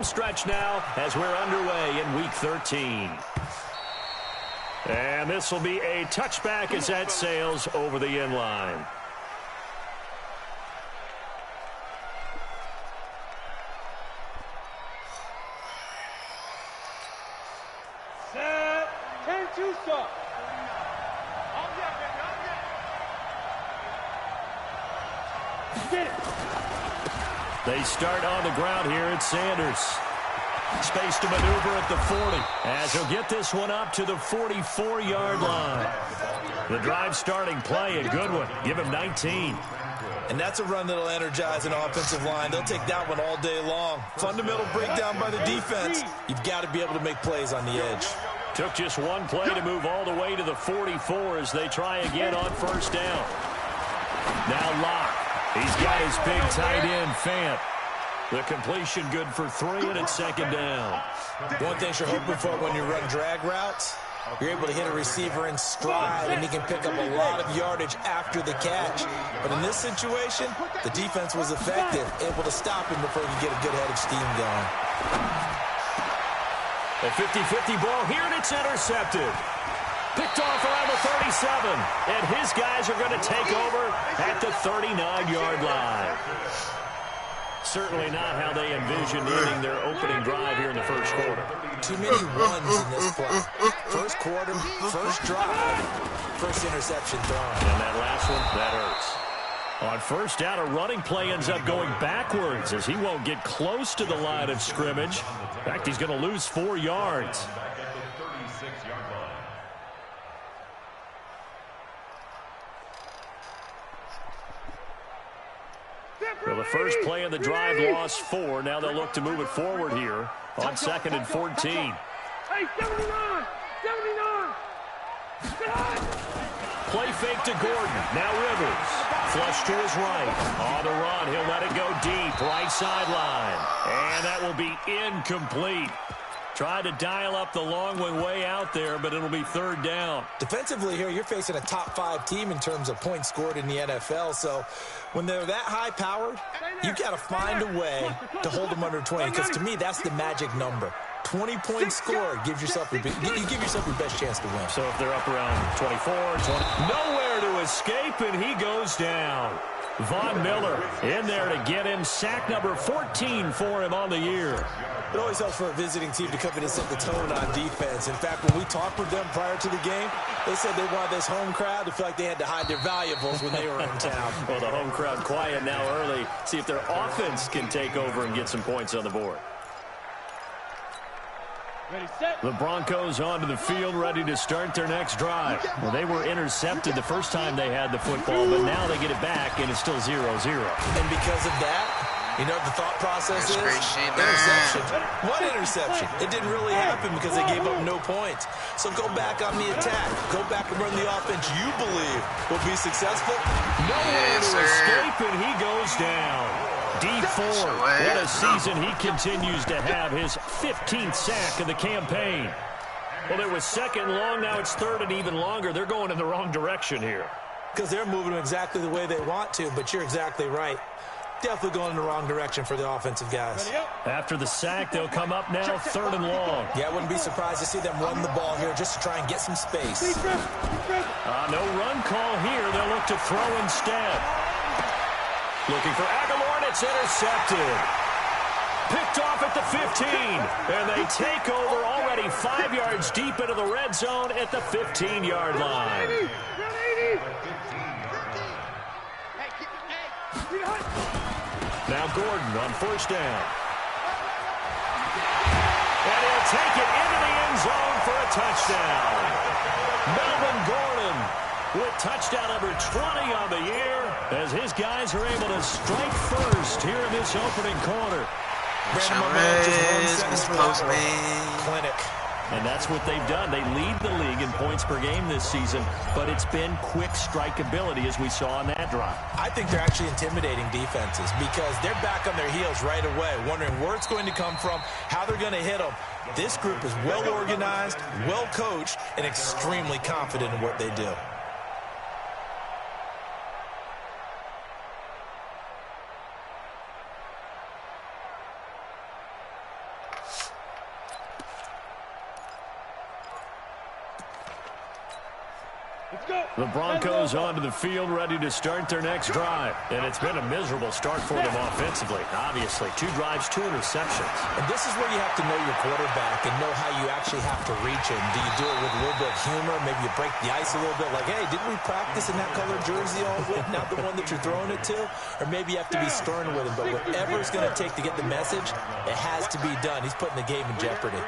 Stretch now as we're underway in Week 13. And this will be a touchback as that sails over the end line. Set. 10-2 stop. Get it. They start on the ground here at Sanders. Space to maneuver at the 40 as he'll get this one up to the 44-yard line. The drive starting play, a good one. Give him 19. And that's a run that'll energize an offensive line. They'll take that one all day long. Fundamental breakdown by the defense. You've got to be able to make plays on the edge. Took just one play to move all the way to the 44 as they try again on first down. Now Locke. He's got his big tight end, Fant. The completion good for 3, and it's second down. One thing you're hoping for when you run drag routes, you're able to hit a receiver in stride, and he can pick up a lot of yardage after the catch. But in this situation, the defense was effective, able to stop him before he could get a good head of steam going. A 50-50 ball here, and it's intercepted. Picked off around the 37, and his guys are going to take over at the 39-yard line. Certainly not how they envisioned ending their opening drive here in the first quarter. Too many ones in this play. First quarter, first drive, first interception thrown. And that last one, that hurts. On first down, a running play ends up going backwards as he won't get close to the line of scrimmage. In fact, he's going to lose 4 yards. Well, the first play of the drive lost 4. Now they'll look to move it forward here on 2nd and 14. Hey, 79! 79! Play fake to Gordon. Now Rivers. Flush to his right. On the run, he'll let it go deep. Right sideline. And that will be incomplete. Tried to dial up the long one way out there, but it'll be third down. Defensively here, you're facing a top 5 team in terms of points scored in the NFL. So when they're that high-powered, you've got to find a way to hold them under 20. Because to me, that's the magic number. 20 points scored gives yourself you give yourself your best chance to win. So if they're up around 24, 20, nowhere to escape, and he goes down. Von Miller in there to get him. Sack number 14 for him on the year. It always helps for a visiting team to come in and set the tone on defense. In fact, when we talked with them prior to the game, they said they wanted this home crowd to feel like they had to hide their valuables when they were in town. Well, the home crowd quiet now early. See if their offense can take over and get some points on the board. Ready, set. The Broncos onto the field, ready to start their next drive. Well, they were intercepted the first time they had the football, but now they get it back, and it's still 0-0. And because of that, you know what the thought process is? Interception. What interception? It didn't really happen because they gave up no points. So go back on the attack. Go back and run the offense you believe will be successful. Nowhere to escape, and he goes down. D4, what a season he continues to have, his 15th sack of the campaign. Well, it was second long, now it's third and even longer. They're going in the wrong direction here. Because they're moving them exactly the way they want to, but you're exactly right. Definitely going in the wrong direction for the offensive guys. After the sack, they'll come up now third and long. Yeah, I wouldn't be surprised to see them run the ball here just to try and get some space. No run call here. They'll look to throw instead. Looking for Aguilar, and it's intercepted. Picked off at the 15, and they take over already 5 yards deep into the red zone at the 15-yard line. Now Gordon on first down. And he'll take it into the end zone for a touchdown. Melvin Gordon with touchdown number 20 on the year as his guys are able to strike first here in this opening quarter. Clinic. And that's what they've done. They lead the league in points per game this season, but it's been quick strikeability as we saw on that drive. I think they're actually intimidating defenses because they're back on their heels right away, wondering where it's going to come from, how they're going to hit them. This group is well organized, well coached, and extremely confident in what they do. The Broncos onto the field, ready to start their next drive. And it's been a miserable start for them offensively. Obviously, 2 drives, 2 interceptions. And this is where you have to know your quarterback and know how you actually have to reach him. Do you do it with a little bit of humor? Maybe you break the ice a little bit like, hey, didn't we practice in that color jersey all week? Not the one that you're throwing it to? Or maybe you have to be stern with him. But whatever it's going to take to get the message, it has to be done. He's putting the game in jeopardy.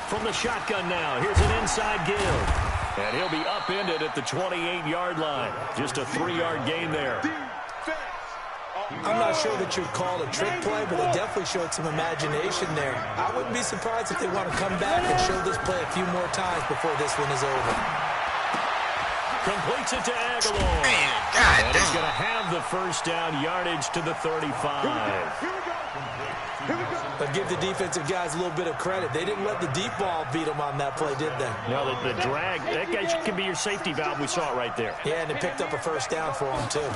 From the shotgun now, here's an inside give. And he'll be upended at the 28-yard line. Just a 3-yard gain there. I'm not sure that you'd call it a trick play, but it definitely showed some imagination there. I wouldn't be surprised if they want to come back and show this play a few more times before this one is over. Completes it to Aguilar. And he's going to have the first down, yardage to the 35. But give the defensive guys a little bit of credit. They didn't let the deep ball beat them on that play, did they? No, the drag, that guy can be your safety valve. We saw it right there. Yeah, and they picked up a first down for him, too.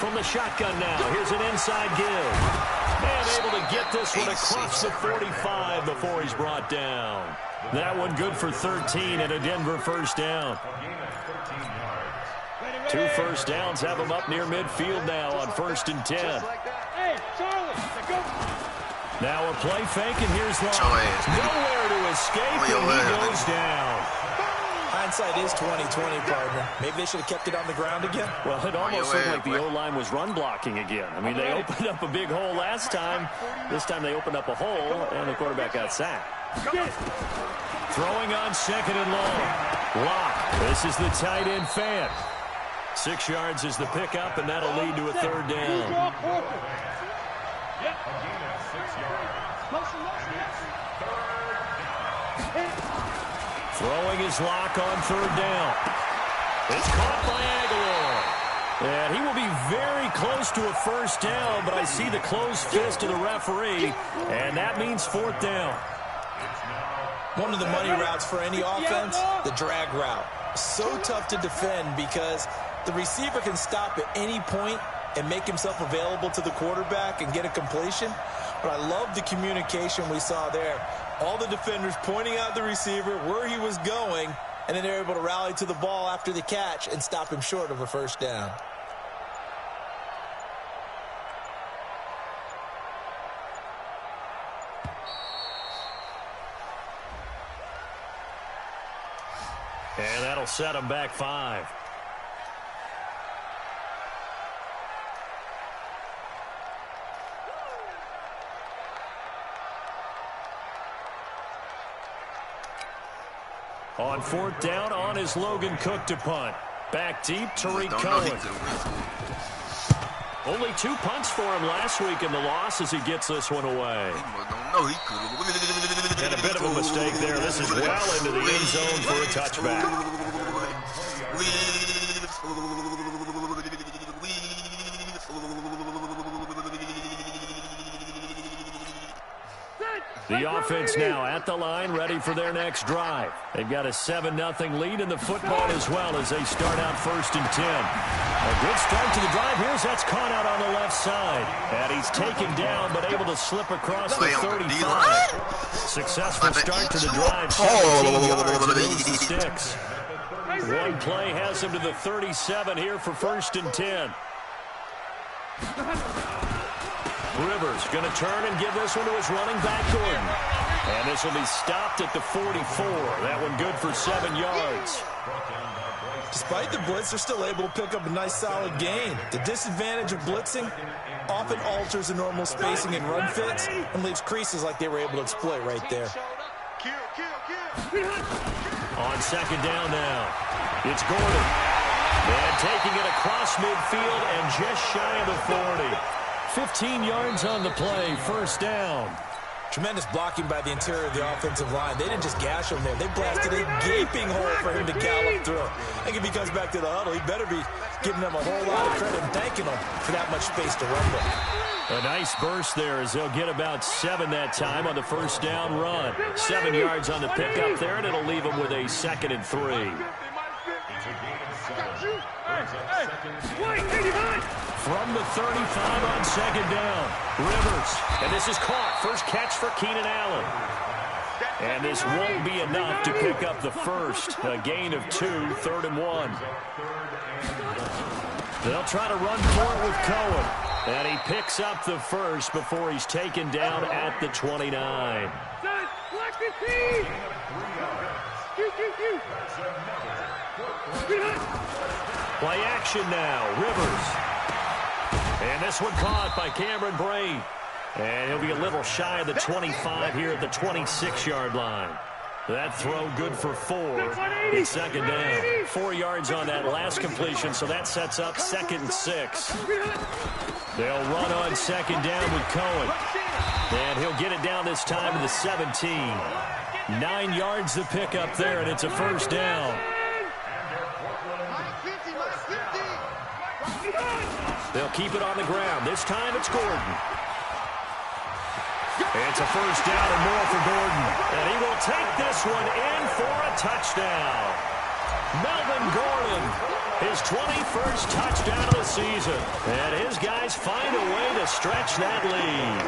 From the shotgun now, here's an inside give. And able to get this one across the 45 before he's brought down. That one good for 13 and a Denver first down. 2 first downs have him up near midfield now on 1st and 10. Hey, Charlie, go. Now a play fake, and here's Long. Nowhere to escape, and he goes down. Hindsight is 20/20, partner. Maybe they should have kept it on the ground again. Well, it almost looked like the O-line was run blocking again. I mean, they opened up a big hole last time. This time they opened up a hole, and the quarterback got sacked. Throwing on 2nd and long. Lock. This is the tight end fan. 6 yards is the pickup, and that'll lead to a 3rd down. Throwing his Lock on 3rd down. It's caught by Aguilar. And he will be very close to a first down, but I see the closed fist of the referee, and that means 4th down. One of the money routes for any offense, the drag route. So tough to defend because the receiver can stop at any point and make himself available to the quarterback and get a completion. But I love the communication we saw there. All the defenders pointing out the receiver, where he was going, and then they're able to rally to the ball after the catch and stop him short of a first down. And that'll set him back 5. On 4th down, on is Logan Cook to punt. Back deep, Tariq Cohen. Only 2 punts for him last week in the loss as he gets this one away. And a bit of a mistake there. This is well into the end zone for a touchback. The offense now at the line, ready for their next drive. They've got a 7-0 lead in the football as well as they start out 1st and 10. A good start to the drive. Here's that's caught out on the left side. And he's taken down but able to slip across the 35. Successful start to the drive. 17 yards and moves the sticks. One play has him to the 37 here for 1st and 10. Rivers going to turn and give this one to his running back, Gordon. And this will be stopped at the 44. That one good for 7 yards. Despite the blitz, they're still able to pick up a nice solid gain. The disadvantage of blitzing often alters the normal spacing and run fits and leaves creases like they were able to exploit right there. On 2nd down now, it's Gordon. And taking it across midfield and just shy of the 40. 15 yards on the play, 1st down. Tremendous blocking by the interior of the offensive line. They didn't just gash him there. They blasted a gaping hole for him to gallop through. I think if he comes back to the huddle, he better be giving them a whole lot of credit and thanking them for that much space to run with. A nice burst there as they'll get about 7 that time on the 1st down run. 7 yards on the pickup there, and it'll leave them with a 2nd and 3. From the 35 on 2nd down, Rivers. And this is caught. First catch for Keenan Allen. And this won't be enough to pick up the first. A gain of 2, 3rd and 1. They'll try to run for it with Cohen. And he picks up the first before he's taken down at the 29. Play action now. Rivers. And this one caught by Cameron Brate. And he'll be a little shy of the 25 here at the 26-yard line. That throw good for 4. It's 2nd down. 4 yards on that last completion, so that sets up 2nd and 6. They'll run on 2nd down with Cohen. And he'll get it down this time to the 17. 9 yards to pick up there, and it's a 1st down. They'll keep it on the ground. This time it's Gordon. It's a 1st down and more for Gordon. And he will take this one in for a touchdown. Melvin Gordon, his 21st touchdown of the season. And his guys find a way to stretch that lead.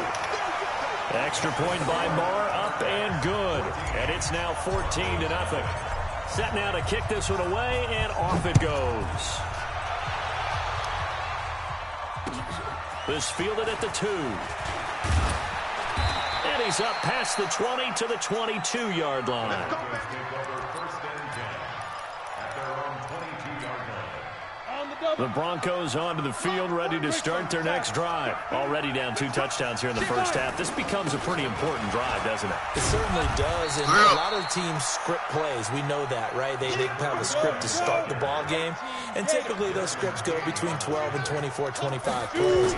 Extra point by Marr, up and good. And it's now 14-0. Set now to kick this one away, and off it goes. This fielded at the 2. And he's up past the 20 to the 22-yard line. The Broncos onto the field, ready to start their next drive. Already down 2 touchdowns here in the first half. This becomes a pretty important drive, doesn't it? It certainly does, and a lot of teams script plays. We know that, right? They have a script to start the ball game, and typically those scripts go between 12 and 24, 25 plays.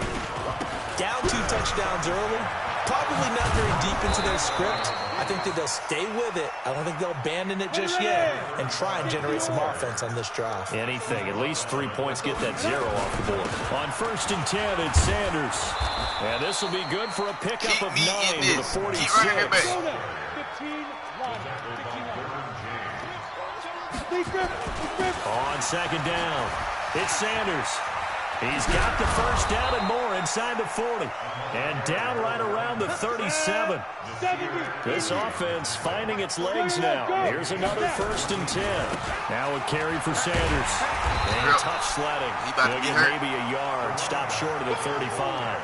Down 2 touchdowns early, probably not very deep into their script. I think that they'll stay with it. I don't think they'll abandon it just yet and try and generate some offense on this drive. Anything. At least 3 points, get that 0 off the board. On 1st and 10, it's Sanders. And this will be good for a pickup of 9 to the 46. On 2nd down, it's Sanders. He's got the 1st down and more inside the 40. And down right around the 37. This offense finding its legs now. Here's another 1st and 10. Now a carry for Sanders. And tough sledding. He'll get maybe a yard. Stop short of the 35.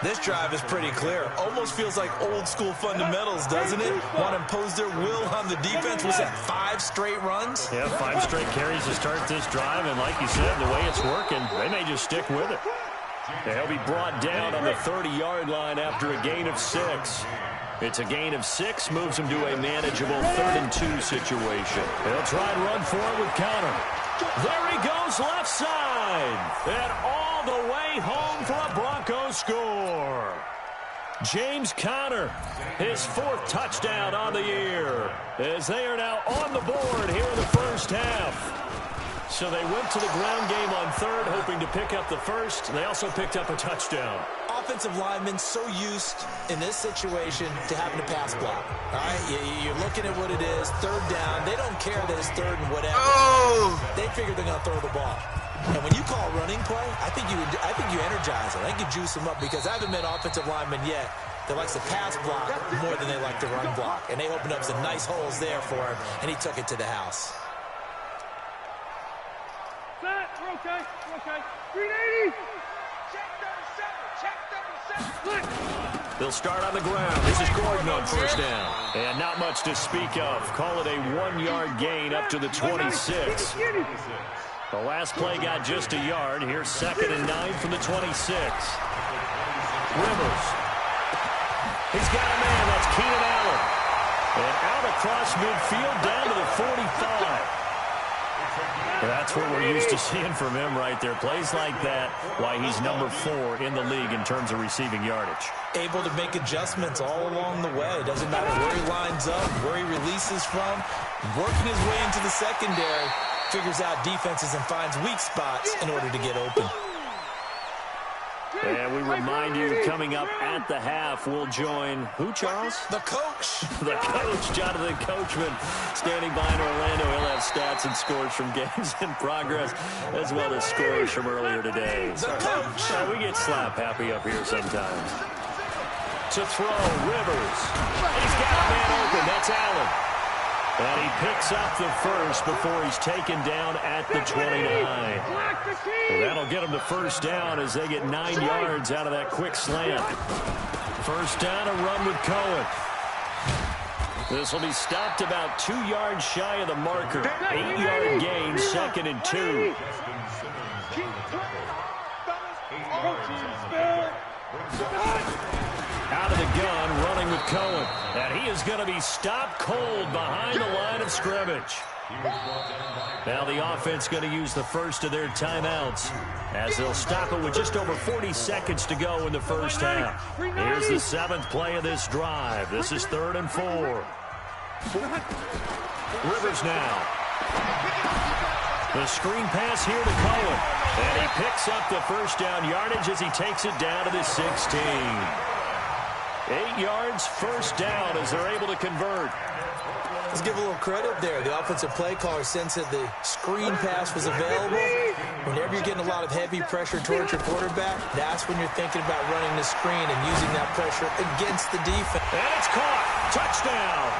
This drive is pretty clear. Almost feels like old school fundamentals, doesn't it? Want to impose their will on the defense. Was that 5 straight runs? Yeah, 5 straight carries to start this drive. And like you said, the way it's working, they may just stick with it. They'll be brought down on the 30-yard line after a gain of 6. It's a gain of 6, moves them to a manageable 3rd and 2 situation. They'll try and run for it with Conner. There he goes, left side. And all the way home for a Broncos score. James Conner, his 4th touchdown on the year, as they are now on the board here in the first half. So they went to the ground game on 3rd, hoping to pick up the 1st. They also picked up a touchdown. Offensive linemen so used in this situation to having to pass block. All right, you're looking at what it is, 3rd down. They don't care that it's 3rd and whatever. They figure they're going to throw the ball. And when you call running play, I think you energize them. I think you juice them up, because I haven't met offensive linemen yet that likes to pass block more than they like to run block. And they opened up some nice holes there for him, and he took it to the house. We're okay. 380. Check 37. They'll start on the ground. This is Gordon on 1st down. And not much to speak of. Call it a 1-yard gain up to the 26. The last play got just a yard. Here's 2nd and 9 from the 26. Rivers. He's got a man. That's Keenan Allen. And out across midfield down to the 45. That's what we're used to seeing from him right there. Plays like that, why he's number 4 in the league in terms of receiving yardage. Able to make adjustments all along the way. Doesn't matter where he lines up, where he releases from. Working his way into the secondary, figures out defenses and finds weak spots in order to get open. And we remind you, coming up at the half, we'll join who, Charles? The coach. The coach, Jonathan Coachman, standing by in Orlando. He'll have stats and scores from games in progress, as well as scores from earlier today. The coach. We get slap happy up here sometimes. To throw, Rivers. He's got a man open. That's Allen. And he picks up the first before he's taken down at the 29. And that'll get him the first down as they get 9 yards out of that quick slant. First down, a run with Cohen. This will be stopped about 2 yards shy of the marker. 8-yard gain, 2nd and 2. Out of the gun, running with Cohen. And he is going to be stopped cold behind the line of scrimmage. Now the offense going to use the first of their timeouts as they'll stop it with just over 40 seconds to go in the first half. Here's the 7th play of this drive. This is 3rd and 4. Rivers now. The screen pass here to Cohen. And he picks up the first down yardage as he takes it down to the 16. 8 yards, first down as they're able to convert. Let's give a little credit there. The offensive play caller sensed that the screen pass was available. Whenever you're getting a lot of heavy pressure towards your quarterback, that's when you're thinking about running the screen and using that pressure against the defense. And it's caught. Touchdown.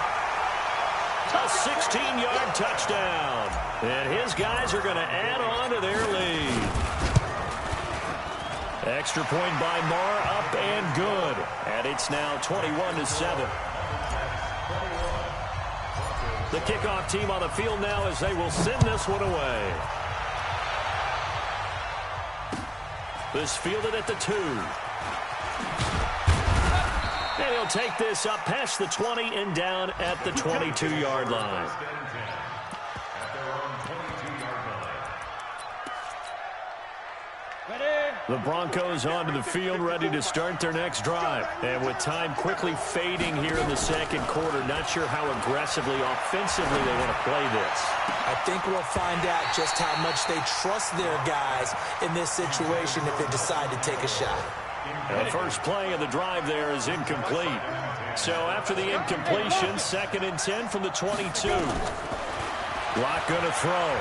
A 16-yard touchdown. And his guys are going to add on to their lead. Extra point by Marr, up and good. And it's now 21-7. The kickoff team on the field now as they will send this one away. This fielded at the 2. And he'll take this up past the 20 and down at the 22-yard line. The Broncos onto the field, ready to start their next drive. And with time quickly fading here in the second quarter, not sure how aggressively, offensively they want to play this. I think we'll find out just how much they trust their guys in this situation if they decide to take a shot. The first play of the drive there is incomplete. So after the incompletion, 2nd and 10 from the 22. Locke going to throw.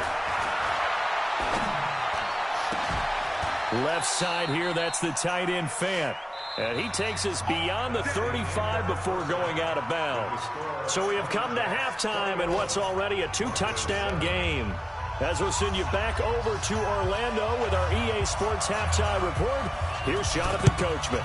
Left side here, that's the tight end Fant. And he takes us beyond the 35 before going out of bounds. So we have come to halftime in what's already a 2-touchdown game. As we'll send you back over to Orlando with our EA Sports Halftime Report, here's Jonathan Coachman.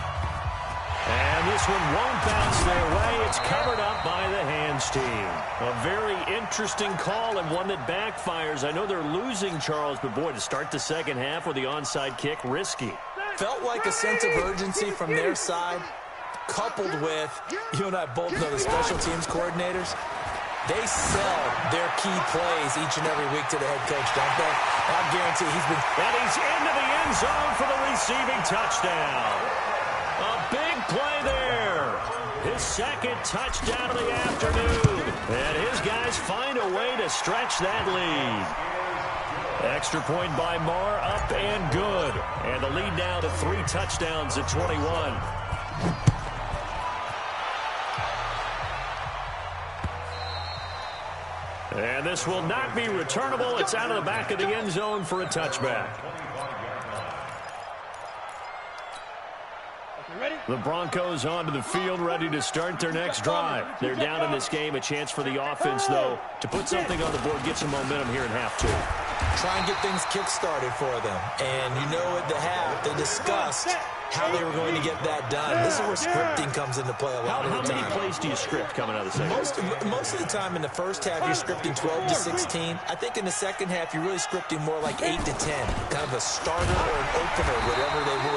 And this one won't bounce their way. It's covered up by the hands team. A very interesting call and one that backfires. I know they're losing, Charles, but boy, to start the second half with the onside kick, risky. Felt like a sense of urgency from their side, coupled with, you and I both know the special teams coordinators, they sell their key plays each and every week to the head coach, don't they? I guarantee he's been... And he's into the end zone for the receiving touchdown. A big play there. His 2nd touchdown of the afternoon. And his guys find a way to stretch that lead. Extra point by Marr, up and good. And the lead now to 3 touchdowns at 21. And this will not be returnable. It's out of the back of the end zone for a touchback. The Broncos onto the field, ready to start their next drive. They're down in this game. A chance for the offense, though, to put something on the board, get some momentum here in half 2. Try and get things kick-started for them. And you know at the half, they discussed how they were going to get that done. This is where scripting comes into play a lot of the time. How many plays do you script coming out of the second? Most of the time in the first half, you're scripting 12 to 16. I think in the second half, you're really scripting more like 8 to 10. Kind of a starter or an opener,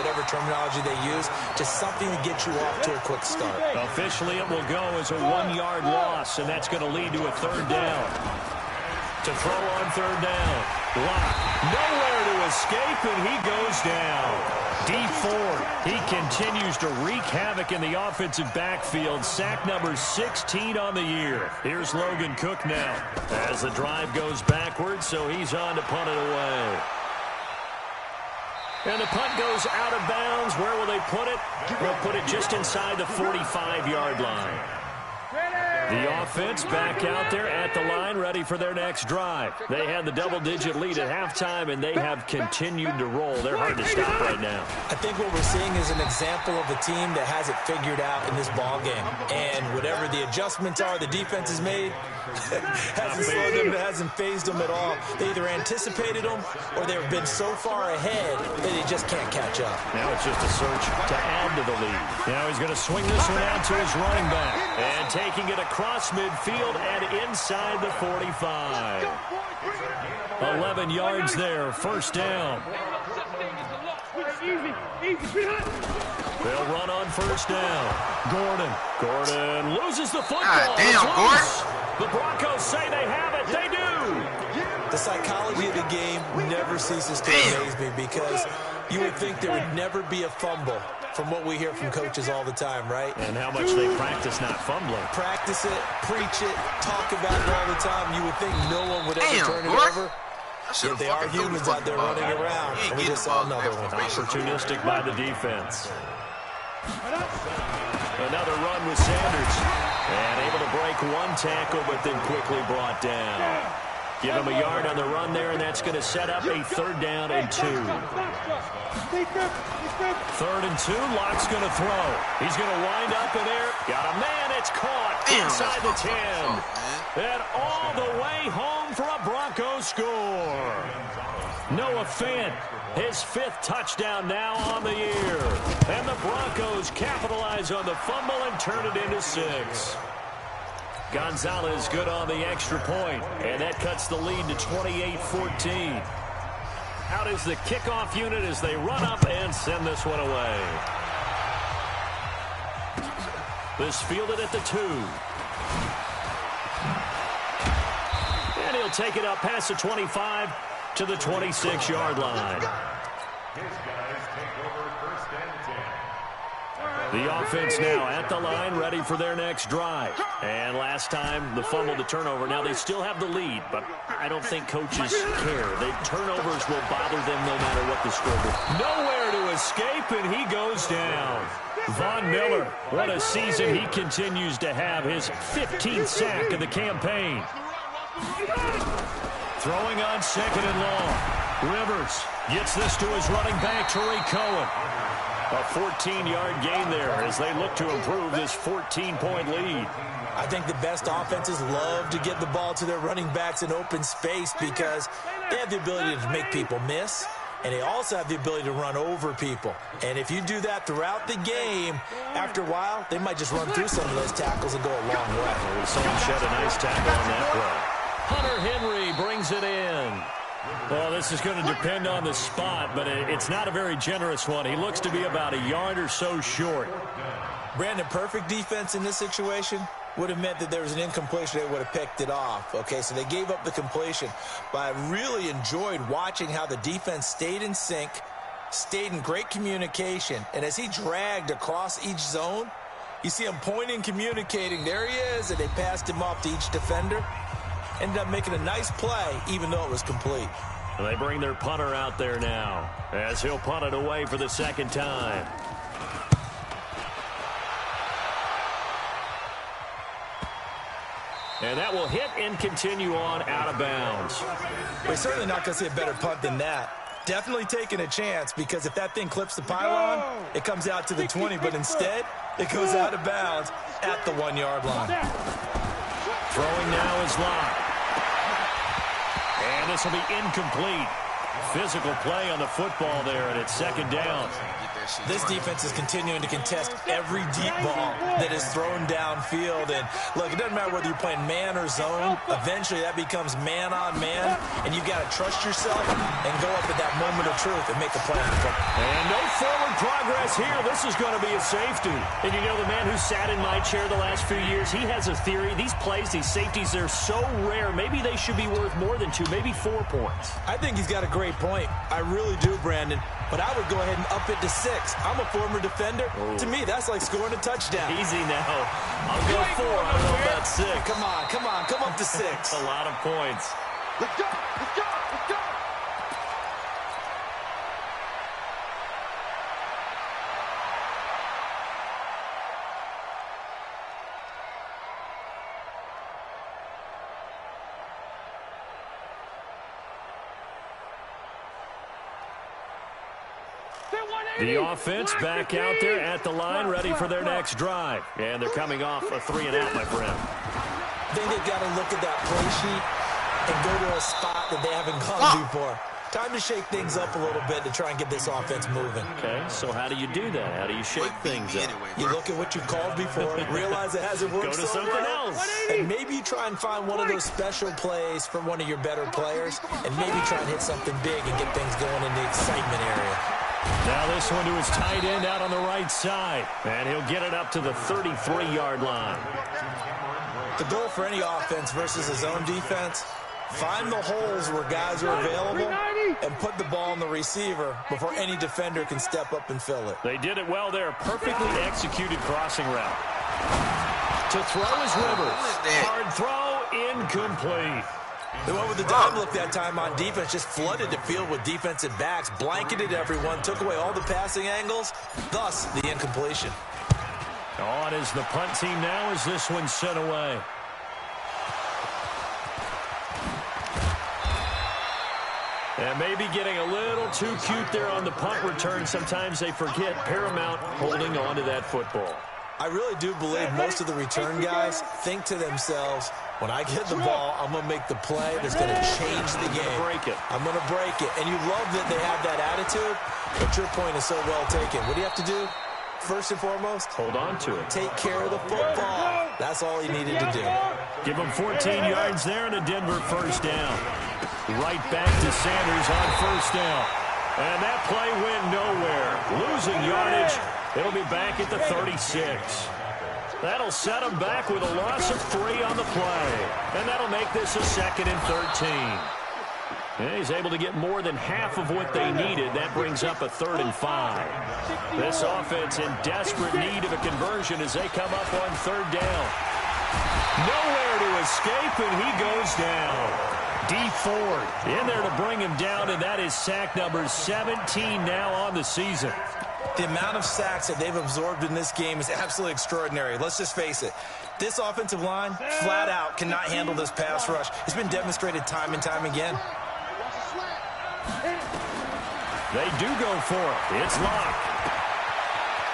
whatever terminology they use. Just something to get you off to a quick start. Officially, it will go as a 1-yard loss, and that's going to lead to a 3rd down. To throw on 3rd down. Locke, nowhere to escape, and he goes down. Dee Ford, he continues to wreak havoc in the offensive backfield. Sack number 16 on the year. Here's Logan Cook now as the drive goes backwards, so he's on to punt it away. And the punt goes out of bounds. Where will they put it? They'll put it just inside the 45-yard line. The offense back out there at the line, ready for their next drive. They had the double-digit lead at halftime, and they have continued to roll. They're hard to stop right now. I think what we're seeing is an example of a team that has it figured out in this ball game. And whatever the adjustments are the defense has made, hasn't phased them at all. They either anticipated them or they've been so far ahead that they just can't catch up. Now it's just a search to add to the lead. Now he's going to swing this one out to his running back. And taking it across midfield and inside the 45. 11 yards there, first down. They'll run on first down. Gordon loses the football. Damn, Gordon. The Broncos say they have it. They do. The psychology of the game never ceases to amaze me because you would think there would never be a fumble from what we hear from coaches all the time, right? And how much they practice not fumbling. Practice it, preach it, talk about it all the time. You would think no one would ever turn it over. Yet they are humans out there running around. And we just saw another one. Opportunistic by the defense. Another run with Sanders. And able to break one tackle, but then quickly brought down. Give him a yard on the run there, and that's going to set up a 3rd down and 2. 3rd and 2, Locke's going to throw. He's going to wind up in there. Got a man, it's caught inside the 10. And all the way home for a Broncos score. Noah Fant, his 5th touchdown now on the year. And the Broncos capitalize on the fumble and turn it into 6. Gonzalez good on the extra point, and that cuts the lead to 28-14. Out is the kickoff unit as they run up and send this one away. This fielded at the 2. And he'll take it up past the 25 to the 26-yard line. The offense now at the line, ready for their next drive. And last time, the fumble to turnover. Now, they still have the lead, but I don't think coaches care. The turnovers will bother them no matter what the score is. Nowhere to escape, and he goes down. Von Miller, what a season he continues to have. His 15th sack of the campaign. Throwing on 2nd and long. Rivers gets this to his running back, Tariq Cohen. A 14-yard gain there as they look to improve this 14-point lead. I think the best offenses love to get the ball to their running backs in open space because they have the ability to make people miss, and they also have the ability to run over people. And if you do that throughout the game, after a while, they might just run through some of those tackles and go a long way. Someone shed a nice tackle on that play. Hunter Henry brings it in. Well, this is going to depend on the spot, but it's not a very generous one. He looks to be about a yard or so short. Brandon, perfect defense in this situation would have meant that there was an incompletion. They would have picked it off. Okay, so they gave up the completion. But I really enjoyed watching how the defense stayed in sync, stayed in great communication. And as he dragged across each zone, you see him pointing, communicating. There he is, and they passed him off to each defender. Ended up making a nice play, even though it was complete. They bring their punter out there now, as he'll punt it away for the 2nd time. And that will hit and continue on out of bounds. We're certainly not going to see a better punt than that. Definitely taking a chance, because if that thing clips the pylon, it comes out to the 20, but instead, it goes out of bounds at the 1-yard line. Throwing now is Locke. And this will be incomplete. Physical play on the football there, and it's 2nd down. This defense is continuing to contest every deep ball that is thrown downfield. And, look, it doesn't matter whether you're playing man or zone. Eventually, that becomes man on man, and you've got to trust yourself and go up at that moment of truth and make a play on the football. And no forward progress here. This is going to be a safety. And you know, the man who sat in my chair the last few years, he has a theory. These plays, these safeties, they're so rare. Maybe they should be worth more than 2, maybe 4 points. I think he's got a great point. I really do, Brandon. But I would go ahead and up it to 6. I'm a former defender. To me, that's like scoring a touchdown. Easy now. I'll go 4. I don't know about 6. Come on. Come up to 6. A lot of points. Let's go. Let's go. Let's go. The offense back out there at the line, ready for their next drive. And they're coming off a 3-and-out, my friend. I think they've got to look at that play sheet and go to a spot that they haven't gone before. Time to shake things up a little bit to try and get this offense moving. Okay, so how do you do that? How do you shake things up? You look at what you called before, realize it hasn't worked Go to something else. And maybe you try and find one of those special plays for one of your better players, and maybe try and hit something big and get things going in the excitement area. Now this one to his tight end out on the right side. And he'll get it up to the 33-yard line. The goal for any offense versus his own defense, find the holes where guys are available and put the ball in the receiver before any defender can step up and fill it. They did it well there. Perfectly executed crossing route. To throw is Rivers. Hard throw, incomplete. They went with the dime look that time on defense, just flooded the field with defensive backs, blanketed everyone, took away all the passing angles, thus the incompletion. On is the punt team now as this one's sent away. And maybe getting a little too cute there on the punt return. Sometimes they forget paramount holding on to that football. I really do believe most of the return guys think to themselves, when I get the ball, I'm going to make the play that's going to change the game. Break it. I'm going to break it. And you love that they have that attitude, but your point is so well taken. What do you have to do? First and foremost, hold on to it. Take care of the football. That's all he needed to do. Give him 14 yards there and a Denver first down. Right back to Sanders on first down. And that play went nowhere. Losing yardage. It'll be back at the 36. That'll set him back with a loss of 3 on the play. And that'll make this a 2nd and 13. And he's able to get more than half of what they needed. That brings up a 3rd and 5. This offense in desperate need of a conversion as they come up on 3rd down. Nowhere to escape, and he goes down. D. Ford in there to bring him down, and that is sack number 17 now on the season. The amount of sacks that they've absorbed in this game is absolutely extraordinary. Let's just face it. This offensive line, flat out, cannot handle this pass rush. It's been demonstrated time and time again. They do go for it. It's Locke.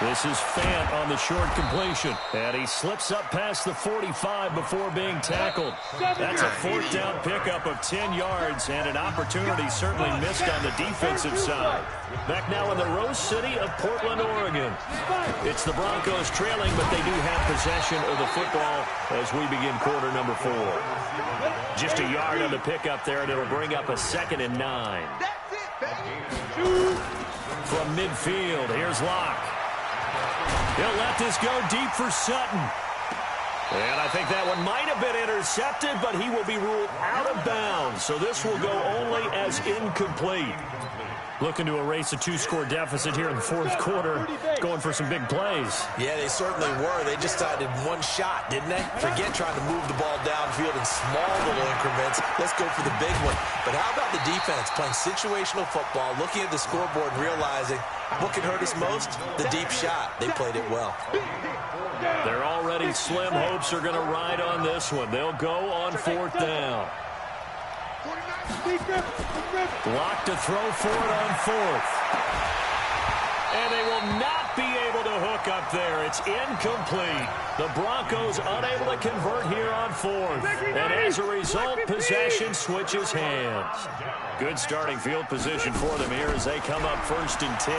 This is Fant on the short completion. And he slips up past the 45 before being tackled. That's a 4th down pickup of 10 yards and an opportunity certainly missed on the defensive side. Back now in the Rose City of Portland, Oregon. It's the Broncos trailing, but they do have possession of the football as we begin quarter number 4. Just a yard on the pickup there, and it'll bring up a 2nd and 9. From midfield, here's Locke. He'll let this go deep for Sutton. And I think that one might have been intercepted, but he will be ruled out of bounds. So this will go only as incomplete. Looking to erase a 2-score deficit here in the 4th quarter. Going for some big plays. Yeah, they certainly were. They just decided one shot, didn't they? Forget trying to move the ball downfield in small little increments. Let's go for the big one. But how about the defense playing situational football, looking at the scoreboard and realizing what can hurt us most? The deep shot. They played it well. Their already slim hopes are going to ride on this one. They'll go on 4th down. Block to throw for it on 4th. And they will not be able to hook up there. It's incomplete. The Broncos unable to convert here on 4th. And as a result, possession switches hands. Good starting field position for them here as they come up 1st and 10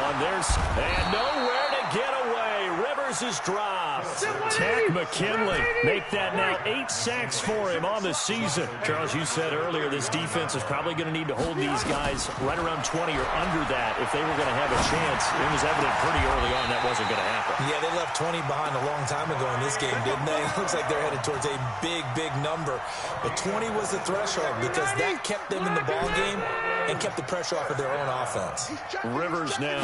on theirs. And nowhere to get away. Rivers is dropped. Tack McKinley make that now 8 sacks for him on the season. Charles, you said earlier this defense is probably going to need to hold these guys right around 20 or under that if they were going to have a chance. It was evident pretty early on that wasn't going to happen. Yeah, they left 20 behind a long time ago in this game, didn't they? It looks like they're headed towards a big, big number. But 20 was the threshold because that kept them in the ball game and kept the pressure off of their own offense. Rivers now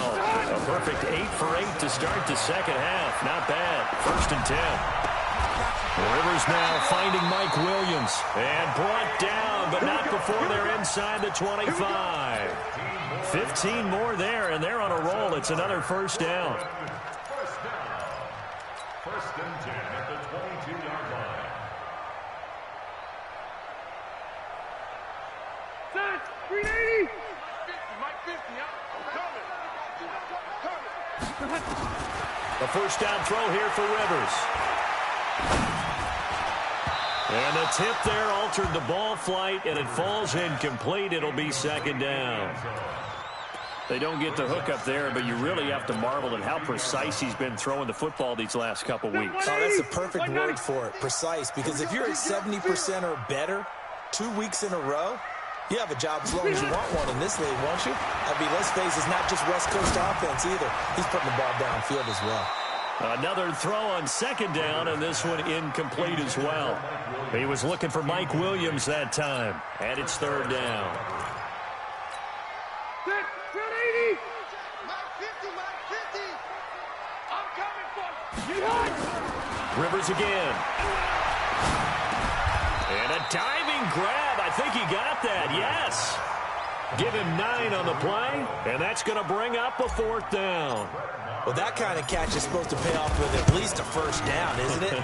a perfect 8 for 8 to start the second half. Not bad. 1st and 10. Rivers now finding Mike Williams. And brought down, but not before they're inside the 25. 15 more there, and they're on a roll. It's another 1st down. 1st and 10 at the 22-yard line. Set, 380. Mike 50, I'm coming. The first down throw here for Rivers. And the tip there altered the ball flight, and it falls incomplete. It'll be second down. They don't get the hook up there, but you really have to marvel at how precise he's been throwing the football these last couple weeks. Oh, that's the perfect word for it, precise. Because if you're at 70% or better 2 weeks in a row, you have a job as long as you want one in this league, won't you? I mean, let's face it, it's not just West Coast offense either. He's putting the ball downfield as well. Another throw on second down, and this one incomplete as well. He was looking for Mike Williams that time, and it's third down. Rivers again. And a diving grab. I think he got that, yes. Give him 9 on the play, and that's going to bring up a fourth down. Well, that kind of catch is supposed to pay off with at least a first down, isn't it?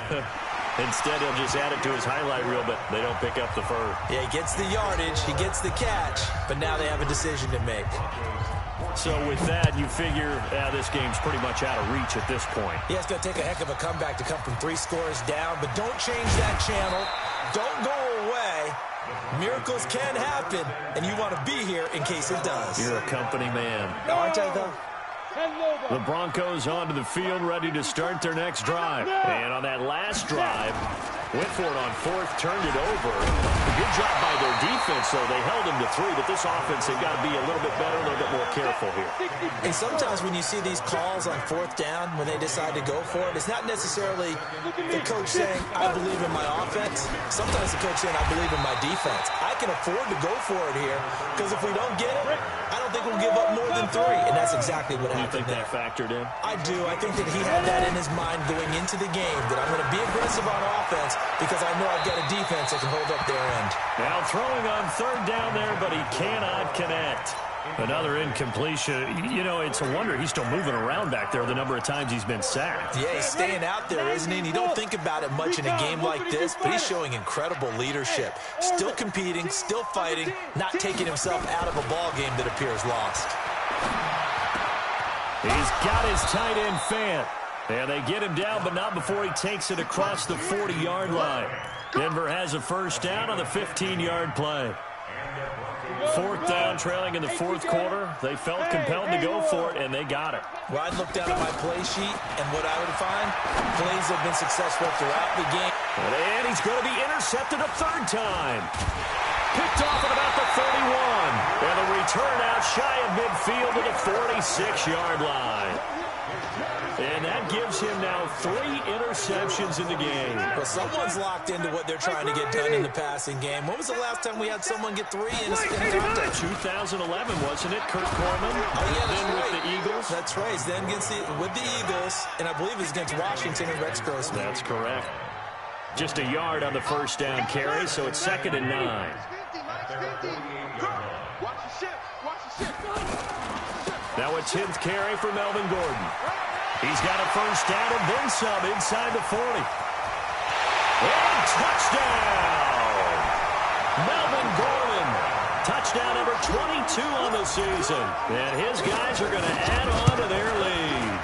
Instead, he'll just add it to his highlight reel, but they don't pick up the first. Yeah, he gets the yardage, he gets the catch, but now they have a decision to make. So with that, you figure this game's pretty much out of reach at this point. Yeah, it's going to take a heck of a comeback to come from 3 scores down, but don't change that channel. Don't go away. Miracles can happen, and you want to be here in case it does. You're a company man. Aren't I, though? The Broncos onto the field, ready to start their next drive. And on that last drive, went for it on fourth, turned it over. Good job by their defense, though. They held him to 3, but this offense, they've got to be a little bit better, a little bit more careful here. And sometimes when you see these calls on fourth down, when they decide to go for it, it's not necessarily the coach saying, I believe in my offense. Sometimes the coach saying, I believe in my defense. I can afford to go for it here, because if we don't get it, I don't think we'll give up more than 3. And that's exactly what happened. You think that factored in? I do. I think that he had that in his mind going into the game, that I'm going to be aggressive on offense because I know I've got a defense that can hold up their end. Now throwing on third down there, but he cannot connect. Another incompletion. You know, it's a wonder he's still moving around back there the number of times he's been sacked. Yeah, he's staying out there, isn't he? And you don't think about it much in a game like this, but he's showing incredible leadership. Still competing, still fighting, not taking himself out of a ball game that appears lost. He's got his tight end Fant. And they get him down, but not before he takes it across the 40-yard line. Denver has a first down on the 15-yard play. Fourth down, trailing in the fourth quarter. They felt compelled to go for it, and they got it. Well, I'd look down at my play sheet, and what I would find, plays have been successful throughout the game. And he's going to be intercepted a third time. Picked off at about the 31. And a return out shy of midfield to the 46-yard line. And that gives him now 3 interceptions in the game. Well, someone's locked into what they're trying to get done in the passing game. When was the last time we had someone get 3 in a contest? 2011, wasn't it? Kurt Coleman. Oh, yeah, that's then right. With the Eagles. That's right. He's then with the Eagles, and I believe it's against Washington and Rex Grossman. That's correct. Just a yard on the first down carry, so it's 2nd and 9. Now a 10th carry for Melvin Gordon. He's got a first down and then some inside the 40. And touchdown! Melvin Gordon. Touchdown number 22 on the season. And his guys are going to add on to their lead.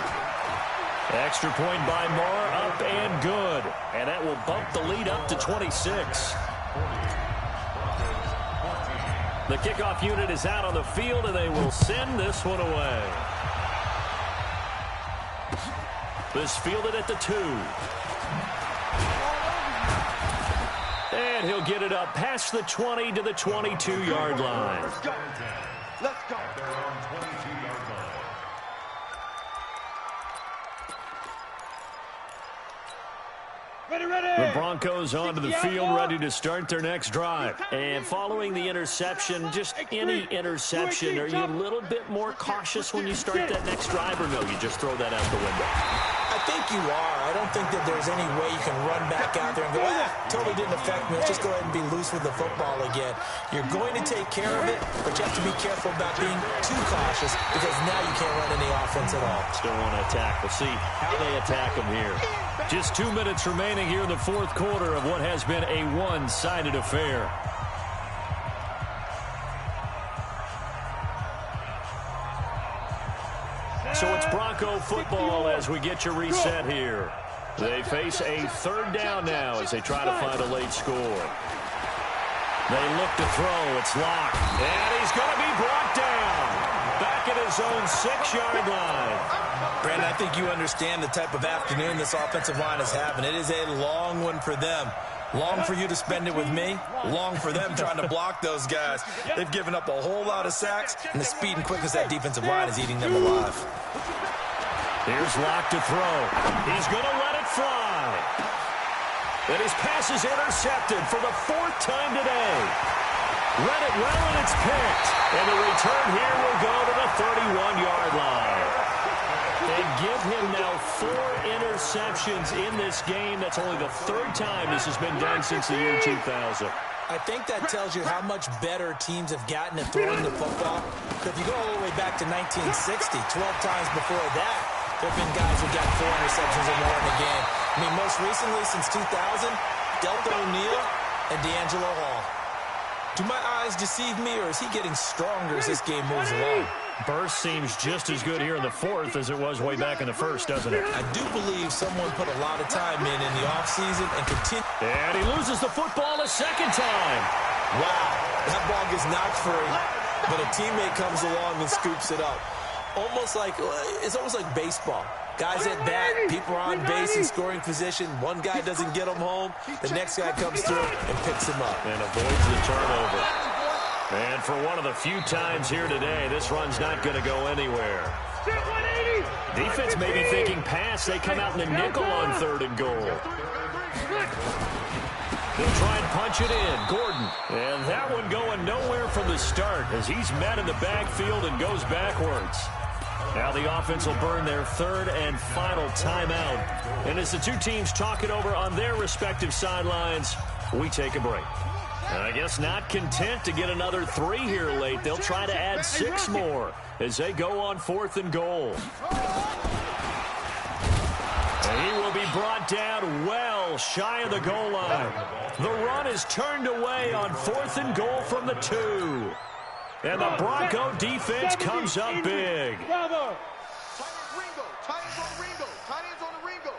Extra point by Moore, up and good. And that will bump the lead up to 26. The kickoff unit is out on the field, and they will send this one away. This fielded at the 2. And he'll get it up past the 20 to the 22-yard line. Let's go. Let's go. The Broncos onto the field, ready to start their next drive. And following the interception, just any interception, are you a little bit more cautious when you start that next drive, or no, you just throw that out the window? I think you are. I don't think that there's any way you can run back out there and go, totally didn't affect me. Let's just go ahead and be loose with the football again. You're going to take care of it, but you have to be careful about being too cautious because now you can't run any offense at all. Still want to attack. We'll see how they attack them here. Just 2 minutes remaining here in the fourth quarter of what has been a one-sided affair. So it's Bronco football as we get you reset here. They face a third down now as they try to find a late score. They look to throw. It's locked. And he's going to be brought down. Back at his own 6-yard line. Brandon, I think you understand the type of afternoon this offensive line is having. It is a long one for them. Long for you to spend it with me. Long for them trying to block those guys. They've given up a whole lot of sacks, and the speed and quickness of that defensive line is eating them alive. Here's Locke to throw. He's going to let it fly. And his pass is intercepted for the 4th time today. Read it well, and it's picked. And the return here will go to the 31-yard line. They give him now 4 interceptions in this game. That's only the 3rd time this has been done since the year 2000. I think that tells you how much better teams have gotten at throwing the football. If you go all the way back to 1960, 12 times before that, there have been guys who got 4 interceptions or more in a game. I mean, most recently, since 2000, Delta O'Neal and D'Angelo Hall. Do my eyes deceive me, or is he getting stronger as this game moves along? Burst seems just as good here in the 4th as it was way back in the 1st, doesn't it? I do believe someone put a lot of time in the offseason and continue. And he loses the football a 2nd time. Wow, that ball gets knocked free, but a teammate comes along and scoops it up. It's almost like baseball. Guys at bat, people are on base in scoring position. One guy doesn't get them home. The next guy comes through and picks him up. And avoids the turnover. And for one of the few times here today, this run's not going to go anywhere. Defense may be thinking pass. They come out in the nickel on 3rd and goal. They'll try and punch it in. Gordon. And that one going nowhere from the start as he's met in the backfield and goes backwards. Now the offense will burn their 3rd and final timeout. And as the two teams talk it over on their respective sidelines, we take a break. And I guess not content to get another 3 here late. They'll try to add 6 more as they go on 4th and goal. And he will be brought down well shy of the goal line. The run is turned away on 4th and goal from the 2. And the Bronco defense comes up big. Bravo. Tight ends on the Ringo.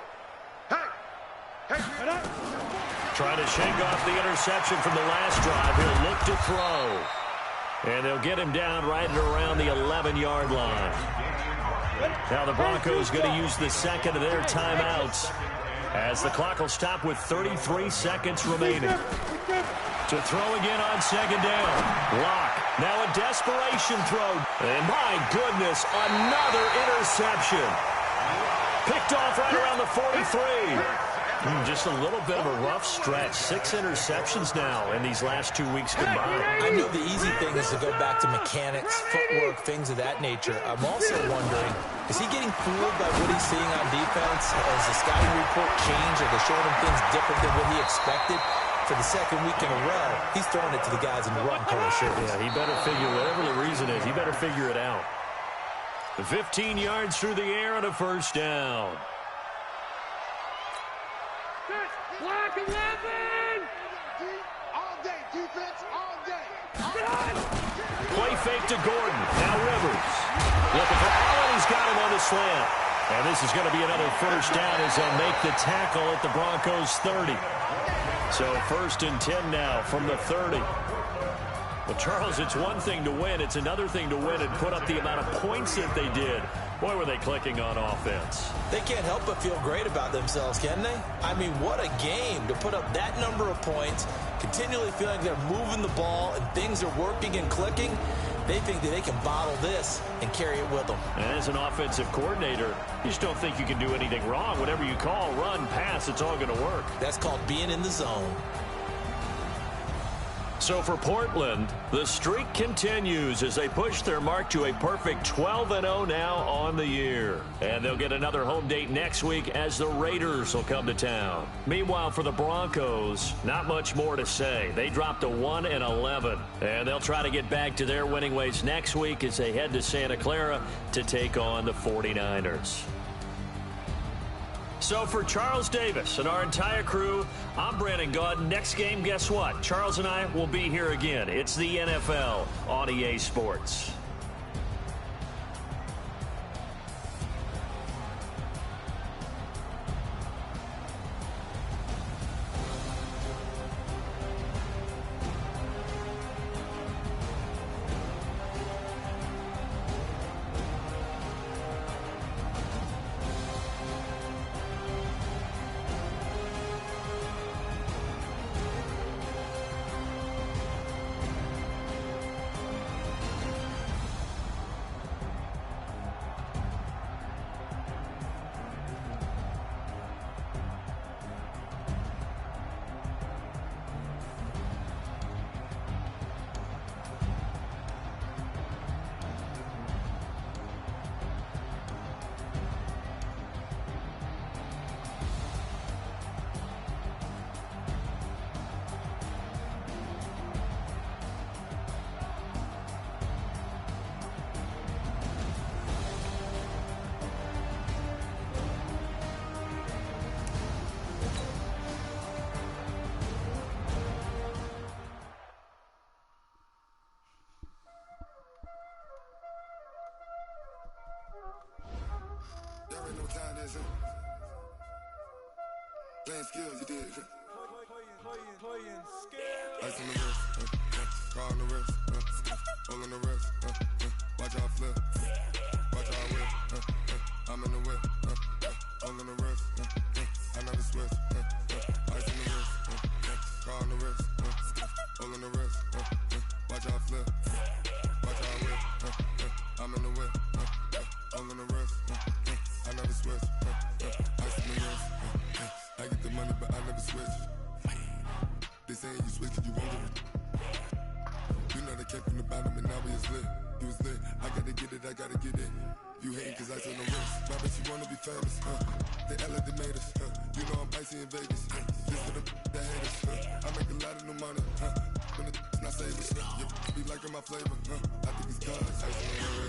Hey. Trying to shake off the interception from the last drive. He'll look to throw. And they'll get him down right around the 11-yard line. Now the Broncos going to use the 2nd of their timeouts as the clock will stop with 33 seconds remaining. To throw again on 2nd down. Locke. Now a desperation throw. And my goodness, another interception. Picked off right around the 43. Just a little bit of a rough stretch. 6 interceptions now in these last 2 weeks combined. I know the easy thing is to go back to mechanics, footwork, things of that nature. I'm also wondering, is he getting fooled by what he's seeing on defense? Has the scouting report changed? Are they showing him things different than what he expected? For the 2nd week in a row, he's throwing it to the guys in the run color shirts. Yeah, he better figure, whatever the reason is, he better figure it out. 15 yards through the air and a 1st down. Block 11! All day, defense, all day. Play fake to Gordon. Now Rivers. Looking for Allen. He's got him on the slant. And this is going to be another 1st down as they'll make the tackle at the Broncos' 30. So 1st and 10 now from the 30. Well, Charles, it's one thing to win. It's another thing to win and put up the amount of points that they did. Boy, were they clicking on offense. They can't help but feel great about themselves, can they? I mean, what a game to put up that number of points, continually feeling like they're moving the ball and things are working and clicking. They think that they can bottle this and carry it with them. And as an offensive coordinator, you just don't think you can do anything wrong. Whatever you call, run, pass, it's all going to work. That's called being in the zone. So for Portland, the streak continues as they push their mark to a perfect 12-0 now on the year. And they'll get another home date next week as the Raiders will come to town. Meanwhile, for the Broncos, not much more to say. They dropped to 1-11, and they'll try to get back to their winning ways next week as they head to Santa Clara to take on the 49ers. So for Charles Davis and our entire crew, I'm Brandon Gaudin. Next game, guess what? Charles and I will be here again. It's the NFL on EA Sports. Playing skills, you did. Playing skills. Ice on the wrist, car on the wrist, all on the wrist, watch how I flip, watch how I whip, I'm in the whip, all on the wrist, I never switch, ice on the wrist, car on the wrist, all on the wrist, watch how I flip, watch how I whip, I'm in the whip, all on the wrist, I never switch, ice on the wrist, I get the money but I never switch. They saying you switch 'cause you won't get it. You know they came from the bottom and now we is lit. You was lit, I gotta get it, I gotta get it. You hating 'cause I said no risk. My bitch, you wanna be famous, They act like they made us, You know I'm icy in Vegas, This for the that hate us, I make a lot of new money, When the not saving, You be liking my flavor, I think it's cause ice on the